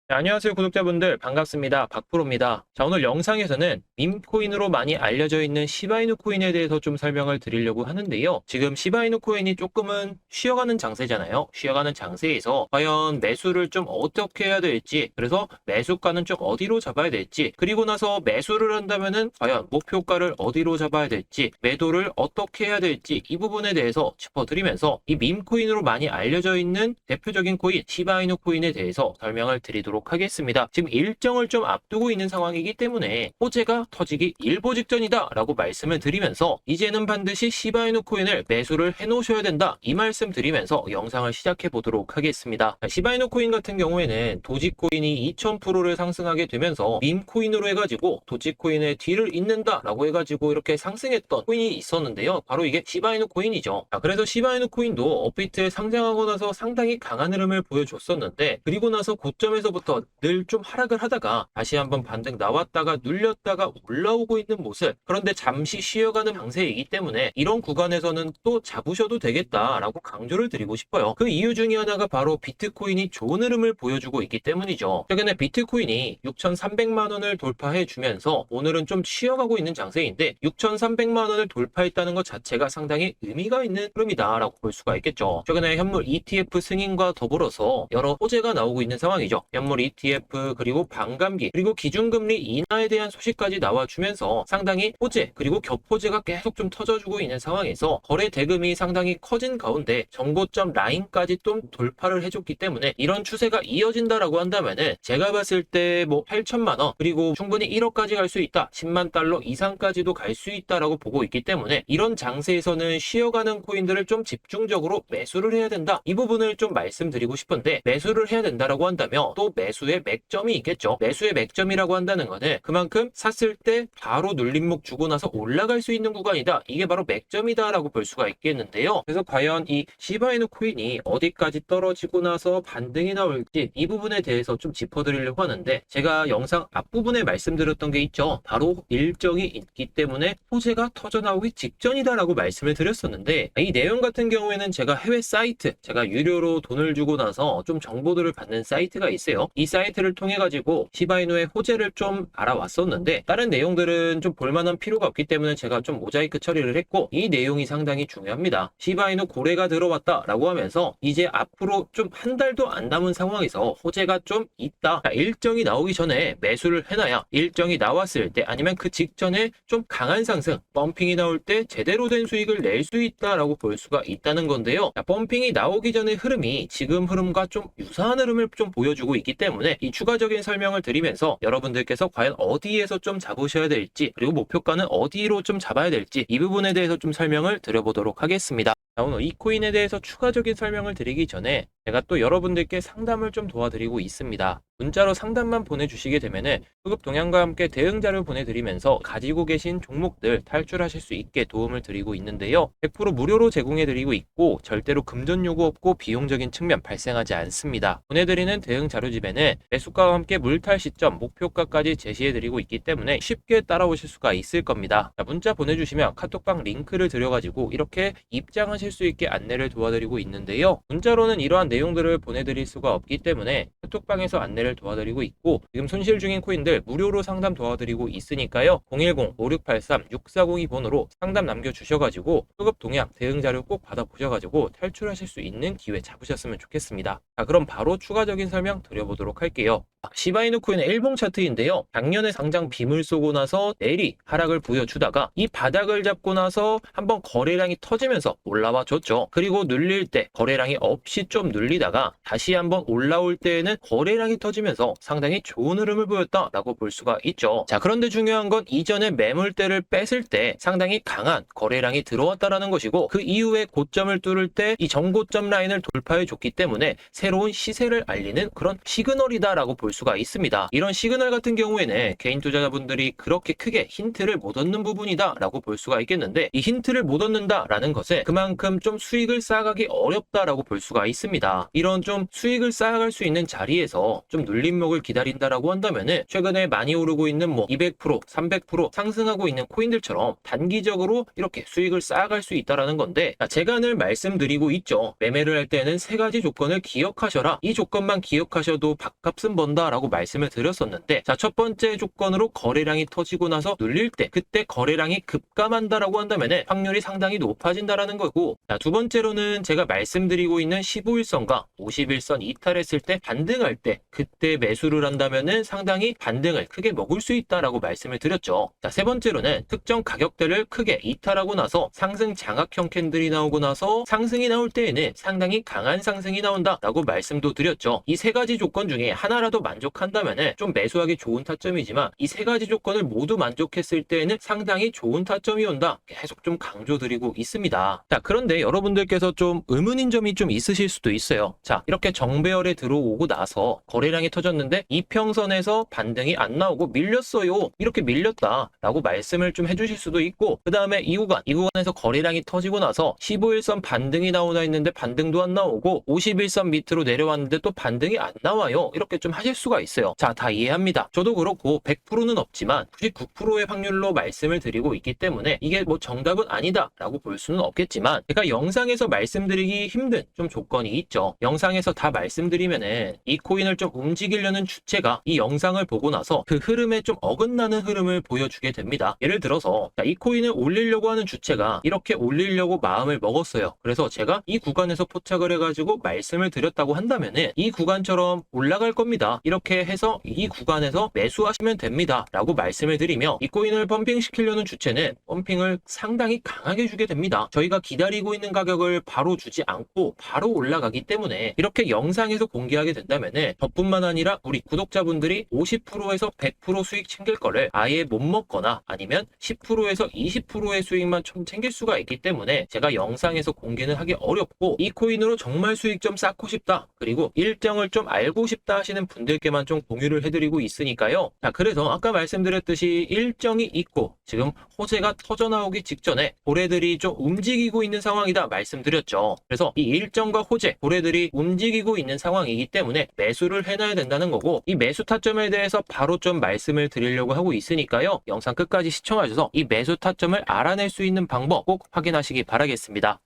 네, 안녕하세요 구독자분들 반갑습니다. 박프로입니다. 자, 오늘 영상에서는 밈코인으로 많이 알려져 있는 시바이누 코인에 대해서 좀 설명을 드리려고 하는데요. 지금 시바이누 코인이 조금은 쉬어가는 장세잖아요. 쉬어가는 장세에서 과연 매수를 좀 어떻게 해야 될지, 그래서 매수가는 좀 어디로 잡아야 될지, 그리고 나서 매수를 한다면은 과연 목표가를 어디로 잡아야 될지, 매도를 어떻게 해야 될지, 이 부분에 대해서 짚어드리면서 이 밈코인으로 많이 알려져 있는 대표적인 코인 시바이누 코인에 대해서 설명을 드리도록 하겠습니다. 지금 일정을 좀 앞두고 있는 상황이기 때문에 호재가 터지기 일보 직전이다 라고 말씀을 드리면서 이제는 반드시 시바이누 코인을 매수를 해 놓으셔야 된다, 이 말씀 드리면서 영상을 시작해 보도록 하겠습니다. 시바이누 코인 같은 경우에는 도지코인이 2000%를 상승하게 되면서 밈코인으로 해가지고 도지코인의 뒤를 잇는다 라고 해가지고 이렇게 상승했던 코인이 있었는데요. 바로 이게 시바이누 코인이죠. 그래서 시바이누 코인도 업비트에 상장하고 나서 상당히 강한 흐름을 보여줬었는데, 그리고 나서 고점에서부터 늘 좀 하락을 하다가 다시 한번 반등 나왔다가 눌렸다가 올라오고 있는 모습, 그런데 잠시 쉬어가는 강세이기 때문에 이런 구간에서는 또 잡으셔도 되겠다라고 강조를 드리고 싶어요. 그 이유 중에 하나가 바로 비트코인이 좋은 흐름을 보여주고 있기 때문이죠. 최근에 비트코인이 6,300만 원을 돌파해 주면서 오늘은 좀 쉬어가고 있는 장세인데, 6,300만 원을 돌파했다는 것 자체가 상당히 의미가 있는 흐름이다라고 볼 수가 있겠죠. 최근에 현물 ETF 승인과 더불어서 여러 호재가 나오고 있는 상황이죠. 현물 ETF, 그리고 반감기, 그리고 기준금리 인하에 대한 소식까지 나와주면서 상당히 호재, 그리고 겹호재가 계속 좀 터져주고 있는 상황에서 거래 대금이 상당히 커진 가운데 정고점 라인까지 좀 돌파를 해줬기 때문에 이런 추세가 이어진다라고 한다면은 제가 봤을 때 뭐 8천만 원, 그리고 충분히 1억까지 갈 수 있다, 10만 달러 이상까지도 갈 수 있다라고 보고 있기 때문에 이런 장세에서는 쉬어가는 코인들을 좀 집중적으로 매수를 해야 된다, 이 부분을 좀 말씀드리고 싶은데, 매수를 해야 된다라고 한다면 또 매수의 맥점이 있겠죠. 매수의 맥점이라고 한다는 거는 그만큼 샀을 때 바로 눌림목 주고 나서 올라갈 수 있는 구간이다, 이게 바로 맥점이다라고 볼 수가 있겠는데요. 그래서 과연 이 시바이누 코인이 어디까지 떨어지고 나서 반등이 나올지, 이 부분에 대해서 좀 짚어드리려고 하는데, 제가 영상 앞부분에 말씀드렸던 게 있죠. 바로 일정이 있기 때문에 호재가 터져나오기 직전이다라고 말씀을 드렸었는데, 이 내용 같은 경우에는 제가 해외 사이트, 제가 유료로 돈을 주고 나서 좀 정보들을 받는 사이트가 있어요. 이 사이트를 통해 가지고 시바이누의 호재를 좀 알아왔었는데, 다른 내용들은 좀 볼만한 필요가 없기 때문에 제가 좀 모자이크 처리를 했고, 이 내용이 상당히 중요합니다. 시바이누 고래가 들어왔다 라고 하면서 이제 앞으로 좀 한 달도 안 남은 상황에서 호재가 좀 있다, 일정이 나오기 전에 매수를 해놔야 일정이 나왔을 때, 아니면 그 직전에 좀 강한 상승, 펌핑이 나올 때 제대로 된 수익을 낼 수 있다라고 볼 수가 있다는 건데요. 펌핑이 나오기 전의 흐름이 지금 흐름과 좀 유사한 흐름을 좀 보여주고 있기 때문에 이 추가적인 설명을 드리면서 여러분들께서 과연 어디에서 좀 잡으셔야 될지, 그리고 목표가는 어디로 좀 잡아야 될지, 이 부분에 대해서 좀 설명을 드려보도록 하겠습니다. 자, 오늘 이 코인에 대해서 추가적인 설명을 드리기 전에 제가 또 여러분들께 상담을 좀 도와드리고 있습니다. 문자로 상담만 보내주시게 되면은 수급 동향과 함께 대응 자료 보내드리면서 가지고 계신 종목들 탈출하실 수 있게 도움을 드리고 있는데요. 100% 무료로 제공해드리고 있고 절대로 금전 요구 없고 비용적인 측면 발생하지 않습니다. 보내드리는 대응 자료집에는 매수가와 함께 물탈 시점, 목표가까지 제시해드리고 있기 때문에 쉽게 따라오실 수가 있을 겁니다. 자, 문자 보내주시면 카톡방 링크를 드려가지고 이렇게 입장하실 수 있게 안내를 도와드리고 있는데요. 문자로는 이러한 내용들을 보내드릴 수가 없기 때문에 카톡방에서 안내를 도와드리고 있고, 지금 손실 중인 코인들 무료로 상담 도와드리고 있으니까요. 010-5683-6402번으로 상담 남겨주셔가지고 수급 동향 대응 자료 꼭 받아보셔가지고 탈출하실 수 있는 기회 잡으셨으면 좋겠습니다. 자, 그럼 바로 추가적인 설명 드려보도록 할게요. 시바이누 코인의 일봉 차트인데요. 작년에 상장 빔을 쏘고 나서 내리 하락을 보여주다가 이 바닥을 잡고 나서 한번 거래량이 터지면서 올라와 줬죠. 그리고 눌릴 때 거래량이 없이 좀 눌리다가 다시 한번 올라올 때에는 거래량이 터지면서 상당히 좋은 흐름을 보였다라고 볼 수가 있죠. 자, 그런데 중요한 건 이전에 매물대를 뺐을 때 상당히 강한 거래량이 들어왔다라는 것이고, 그 이후에 고점을 뚫을 때 이 정고점 라인을 돌파해 줬기 때문에 새로운 시세를 알리는 그런 시그널이다라고 볼 수가 있습니다. 이런 시그널 같은 경우에는 개인 투자자분들이 그렇게 크게 힌트를 못 얻는 부분이다라고 볼 수가 있겠는데, 이 힌트를 못 얻는다라는 것은 그만큼 좀 수익을 쌓아가기 어렵다라고 볼 수가 있습니다. 이런 좀 수익을 쌓아갈 수 있는 자리에서 좀 눌림목을 기다린다라고 한다면은 최근에 많이 오르고 있는 뭐 200%, 300% 상승하고 있는 코인들처럼 단기적으로 이렇게 수익을 쌓아갈 수 있다라는 건데, 제가 늘 말씀드리고 있죠. 매매를 할 때는 세 가지 조건을 기억하셔라. 이 조건만 기억하셔도 밥값은 번다 나온다라고 말씀을 드렸었는데, 자, 첫 번째 조건으로 거래량이 터지고 나서 눌릴 때 그때 거래량이 급감한다라고 한다면은 확률이 상당히 높아진다라는 거고, 자, 두 번째로는 제가 말씀드리고 있는 15일선과 51선 이탈했을 때 반등할 때 그때 매수를 한다면은 상당히 반등을 크게 먹을 수 있다라고 말씀을 드렸죠. 자, 세 번째로는 특정 가격대를 크게 이탈하고 나서 상승 장악형 캔들이 나오고 나서 상승이 나올 때에는 상당히 강한 상승이 나온다라고 말씀도 드렸죠. 이 세 가지 조건 중에 하나라도 만족한다면은 좀 매수하기 좋은 타점이지만, 이 세 가지 조건을 모두 만족했을 때에는 상당히 좋은 타점이 온다, 계속 좀 강조드리고 있습니다. 자, 그런데 여러분들께서 좀 의문인 점이 좀 있으실 수도 있어요. 자, 이렇게 정배열에 들어오고 나서 거래량이 터졌는데 이평선에서 반등이 안 나오고 밀렸어요, 이렇게 밀렸다라고 말씀을 좀 해주실 수도 있고, 그 다음에 이 구간에서 거래량이 터지고 나서 15일선 반등이 나오나 했는데 반등도 안 나오고 51선 밑으로 내려왔는데 또 반등이 안 나와요, 이렇게 좀 하실 수가 있어요. 자, 다 이해합니다. 저도 그렇고 100%는 없지만 99%의 확률로 말씀을 드리고 있기 때문에 이게 뭐 정답은 아니다 라고 볼 수는 없겠지만, 제가 영상에서 말씀드리기 힘든 좀 조건이 있죠. 영상에서 다 말씀드리면은 이 코인을 좀 움직이려는 주체가 이 영상을 보고 나서 그 흐름에 좀 어긋나는 흐름을 보여주게 됩니다. 예를 들어서, 자, 이 코인을 올리려고 하는 주체가 이렇게 올리려고 마음을 먹었어요. 그래서 제가 이 구간에서 포착을 해가지고 말씀을 드렸다고 한다면은 이 구간처럼 올라갈 겁니다, 이렇게 해서 이 구간에서 매수하시면 됩니다 라고 말씀을 드리며, 이 코인을 펌핑 시키려는 주체는 펌핑을 상당히 강하게 주게 됩니다. 저희가 기다리고 있는 가격을 바로 주지 않고 바로 올라가기 때문에 이렇게 영상에서 공개하게 된다면은 저뿐만 아니라 우리 구독자분들이 50%에서 100% 수익 챙길 거를 아예 못 먹거나 아니면 10%에서 20%의 수익만 좀 챙길 수가 있기 때문에 제가 영상에서 공개는 하기 어렵고, 이 코인으로 정말 수익 좀 쌓고 싶다, 그리고 일정을 좀 알고 싶다 하시는 분들께만 좀 공유를 해드리고 있으니까요. 자, 그래서 아까 말씀드렸듯이 일정이 있고 지금 호재가 터져나오기 직전에 고래들이 좀 움직이고 있는 상황이다 말씀드렸죠. 그래서 이 일정과 호재, 고래들이 움직이고 있는 상황이기 때문에 매수를 해놔야 된다는 거고, 이 매수 타점에 대해서 바로 좀 말씀을 드리려고 하고 있으니까요. 영상 끝까지 시청하셔서 이 매수 타점을 알아낼 수 있는 방법 꼭 확인하시기 바라겠습니다.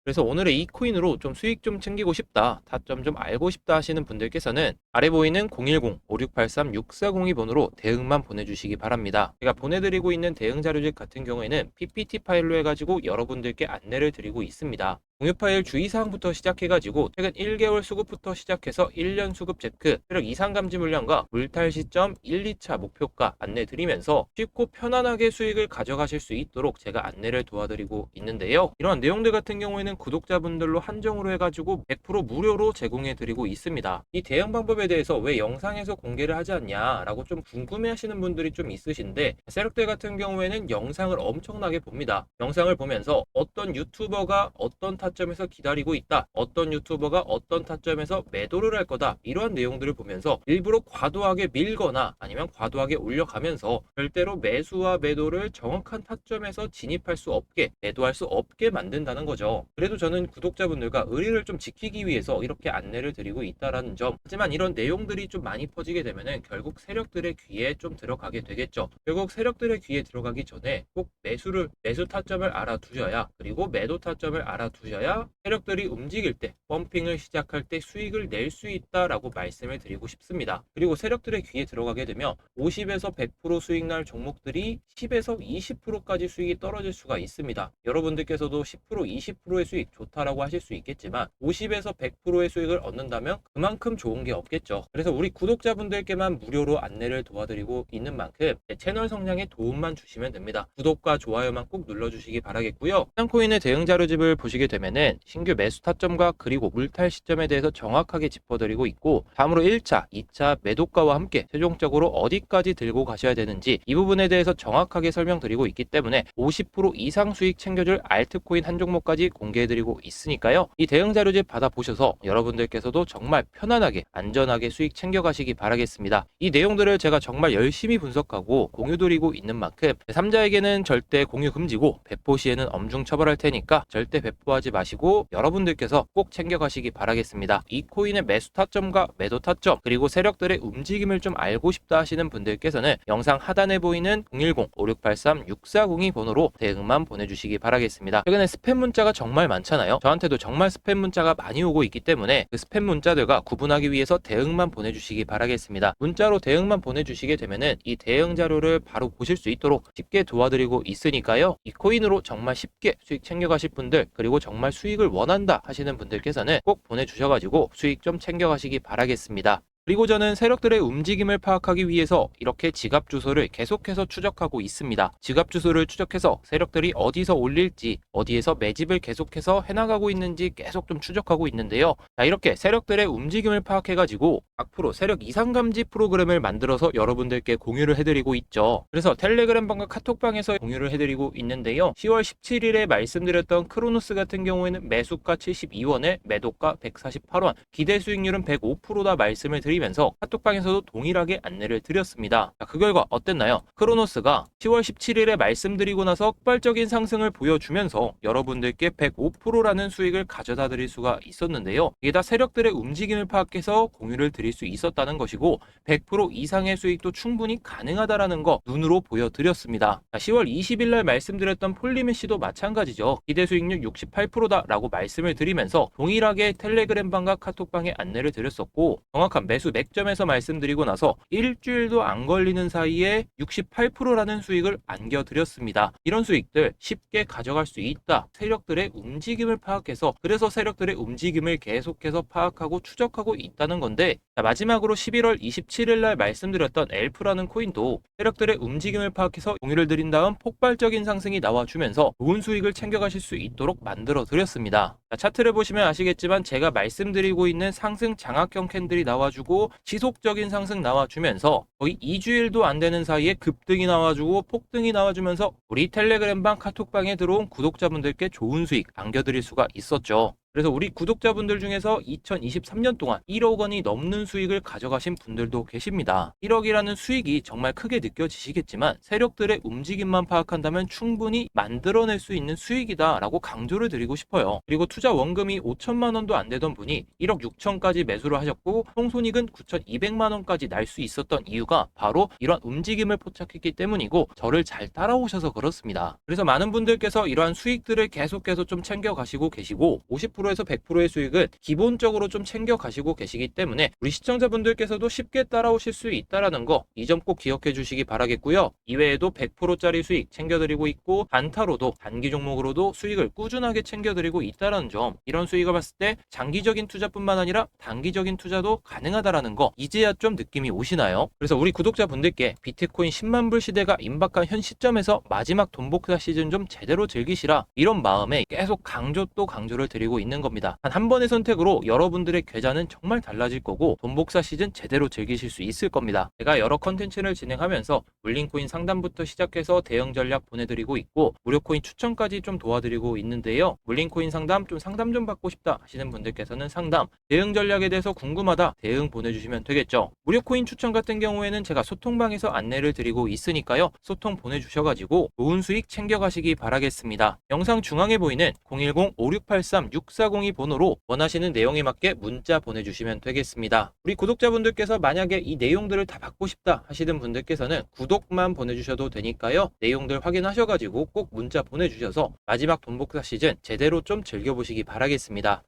그래서 오늘의 이 코인으로 좀 수익 좀 챙기고 싶다, 타점 좀 알고 싶다 하시는 분들께서는 아래 보이는 010-5683-6402번으로 대응만 보내주시기 바랍니다. 제가 보내드리고 있는 대응 자료집 같은 경우에는 PPT 파일로 해가지고 여러분들께 안내를 드리고 있습니다. 공유 파일 주의사항부터 시작해가지고 최근 1개월 수급부터 시작해서 1년 수급 체크, 세력 이상 감지 물량과 물탈 시점 1, 2차 목표가 안내 드리면서 쉽고 편안하게 수익을 가져가실 수 있도록 제가 안내를 도와드리고 있는데요. 이러한 내용들 같은 경우에는 구독자분들로 한정으로 해가지고 100% 무료로 제공해 드리고 있습니다. 이 대응 방법에 대해서 왜 영상에서 공개를 하지 않냐 라고 좀 궁금해 하시는 분들이 좀 있으신데, 세력들 같은 경우에는 영상을 엄청나게 봅니다. 영상을 보면서 어떤 유튜버가 어떤 타점에서 기다리고 있다, 어떤 유튜버가 어떤 타점에서 매도를 할 거다, 이러한 내용들을 보면서 일부러 과도하게 밀거나 아니면 과도하게 올려가면서 절대로 매수와 매도를 정확한 타점에서 진입할 수 없게, 매도할 수 없게 만든다는 거죠. 그래도 저는 구독자분들과 의리를 좀 지키기 위해서 이렇게 안내를 드리고 있다라는 점. 하지만 이런 내용들이 좀 많이 퍼지게 되면은 결국 세력들의 귀에 좀 들어가게 되겠죠. 결국 세력들의 귀에 들어가기 전에 꼭 매수 타점을 알아두셔야, 그리고 매도 타점을 알아두셔야 세력들이 움직일 때, 펌핑을 시작할 때 수익을 낼 수 있다라고 말씀을 드리고 싶습니다. 그리고 세력들의 귀에 들어가게 되면 50에서 100% 수익 날 종목들이 10에서 20%까지 수익이 떨어질 수가 있습니다. 여러분들께서도 10%, 20%의 수익 좋다라고 하실 수 있겠지만 50에서 100%의 수익을 얻는다면 그만큼 좋은 게 없겠죠. 그래서 우리 구독자분들께만 무료로 안내를 도와드리고 있는 만큼 제 채널 성장에 도움만 주시면 됩니다. 구독과 좋아요만 꼭 눌러주시기 바라겠고요. 해당코인의 대응 자료집을 보시게 되면은 신규 매수 타점과 그리고 물탈 시점에 대해서 정확하게 짚어드리고 있고, 다음으로 1차, 2차 매도가와 함께 최종적으로 어디까지 들고 가셔야 되는지 이 부분에 대해서 정확하게 설명드리고 있기 때문에 50% 이상 수익 챙겨줄 알트코인 한 종목까지 공개해드리고 있으니까요. 이 대응 자료집 받아보셔서 여러분들께서도 정말 편안하게 안전하게 수익 챙겨가시기 바라겠습니다. 이 내용들을 제가 정말 열심히 분석하고 공유드리고 있는 만큼 제3자에게는 절대 공유 금지고 배포 시에는 엄중 처벌할 테니까 절대 배포하지 마시고 여러분들께서 꼭 챙겨가시기 바라겠습니다. 이 코인의 매수 타점과 매도 타점 그리고 세력들의 움직임을 좀 알고 싶다 하시는 분들께서는 영상 하단에 보이는 010-5683-6402 번호로 대응만 보내주시기 바라겠습니다. 최근에 스팸 문자가 정말 많잖아요. 저한테도 정말 스팸 문자가 많이 오고 있기 때문에 그 스팸 문자들과 구분하기 위해서 대응만 보내주시기 바라겠습니다. 문자로 대응만 보내주시게 되면은 이 대응 자료를 바로 보실 수 있도록 쉽게 도와드리고 있으니까요. 이 코인으로 정말 쉽게 수익 챙겨가실 분들 그리고 정말 수익을 원한다 하시는 분들께서는 꼭 보내주셔가지고 수익 좀 챙겨가시기 바라겠습니다. 그리고 저는 세력들의 움직임을 파악하기 위해서 이렇게 지갑 주소를 계속해서 추적하고 있습니다. 지갑 주소를 추적해서 세력들이 어디서 올릴지, 어디에서 매집을 계속해서 해나가고 있는지 계속 좀 추적하고 있는데요. 자, 이렇게 세력들의 움직임을 파악해가지고 앞으로 세력 이상 감지 프로그램을 만들어서 여러분들께 공유를 해드리고 있죠. 그래서 텔레그램방과 카톡방에서 공유를 해드리고 있는데요. 10월 17일에 말씀드렸던 크로노스 같은 경우에는 매수가 72원에 매도가 148원, 기대 수익률은 105%다 말씀을 드리면서 카톡방에서도 동일하게 안내를 드렸습니다. 자, 그 결과 어땠나요? 크로노스가 10월 17일에 말씀드리고 나서 폭발적인 상승을 보여주면서 여러분들께 105%라는 수익을 가져다 드릴 수가 있었는데요. 이게 다 세력들의 움직임을 파악해서 공유를 드릴 수 있었다는 것이고 100% 이상의 수익도 충분히 가능하다라는 거 눈으로 보여드렸습니다. 자, 10월 20일 날 말씀드렸던 폴리메시도 마찬가지죠. 기대 수익률 68%다라고 말씀을 드리면서 동일하게 텔레그램방과 카톡방에 안내를 드렸었고 정확한 매수 맥점에서 말씀드리고 나서 일주일도 안 걸리는 사이에 68%라는 수익을 안겨드렸습니다. 이런 수익들 쉽게 가져갈 수 있다. 세력들의 움직임을 파악해서 그래서 세력들의 움직임을 계속해서 파악하고 추적하고 있다는 건데 자, 마지막으로 11월 27일 날 말씀드렸던 엘프라는 코인도 세력들의 움직임을 파악해서 공유를 드린 다음 폭발적인 상승이 나와주면서 좋은 수익을 챙겨가실 수 있도록 만들어 드렸습니다. 자, 차트를 보시면 아시겠지만 제가 말씀드리고 있는 상승 장악형 캔들이 나와주고 지속적인 상승 나와주면서 거의 2주일도 안 되는 사이에 급등이 나와주고 폭등이 나와주면서 우리 텔레그램방 카톡방에 들어온 구독자분들께 좋은 수익 안겨드릴 수가 있었죠. 그래서 우리 구독자분들 중에서 2023년 동안 1억 원이 넘는 수익을 가져가신 분들도 계십니다. 1억이라는 수익이 정말 크게 느껴지시겠지만 세력들의 움직임만 파악한다면 충분히 만들어낼 수 있는 수익이다 라고 강조를 드리고 싶어요. 그리고 투자 원금이 5천만 원도 안 되던 분이 1억 6천까지 매수를 하셨고 총손익은 9,200만 원까지 날 수 있었던 이유가 바로 이러한 움직임을 포착했기 때문이고 저를 잘 따라오셔서 그렇습니다. 그래서 많은 분들께서 이러한 수익들을 계속해서 좀 챙겨가시고 계시고 50%에서 100%의 수익은 기본적으로 좀 챙겨 가시고 계시기 때문에 우리 시청자분들께서도 쉽게 따라오실 수 있다라는 거 이 점 꼭 기억해 주시기 바라겠고요. 이외에도 100%짜리 수익 챙겨드리고 있고 단타로도 단기 종목으로도 수익을 꾸준하게 챙겨드리고 있다는 점 이런 수익을 봤을 때 장기적인 투자뿐만 아니라 단기적인 투자도 가능하다라는 거 이제야 좀 느낌이 오시나요? 그래서 우리 구독자분들께 비트코인 10만 불 시대가 임박한 현 시점에서 마지막 돈 복사 시즌 좀 제대로 즐기시라 이런 마음에 계속 강조 또 강조를 드리고 있는 겁니다. 단 한 번의 선택으로 여러분들의 계좌는 정말 달라질 거고 돈 복사 시즌 제대로 즐기실 수 있을 겁니다. 제가 여러 컨텐츠를 진행하면서 물린코인 상담부터 시작해서 대응 전략 보내드리고 있고 무료 코인 추천까지 좀 도와드리고 있는데요. 물린코인 상담 좀 받고 싶다 하시는 분들께서는 상담, 대응 전략에 대해서 궁금하다 대응 보내주시면 되겠죠. 무료 코인 추천 같은 경우에는 제가 소통방에서 안내를 드리고 있으니까요. 소통 보내주셔가지고 좋은 수익 챙겨가시기 바라겠습니다. 영상 중앙에 보이는 010-5683-6402 번호로 원하시는 내용에 맞게 문자 보내주시면 되겠습니다. 우리 구독자분들께서 만약에 이 내용들을 다 받고 싶다 하시는 분들께서는 구독만 보내주셔도 되니까요. 내용들 확인하셔가지고 꼭 문자 보내주셔서 마지막 돈 복사 시즌 제대로 좀 즐겨보시기 바라겠습니다.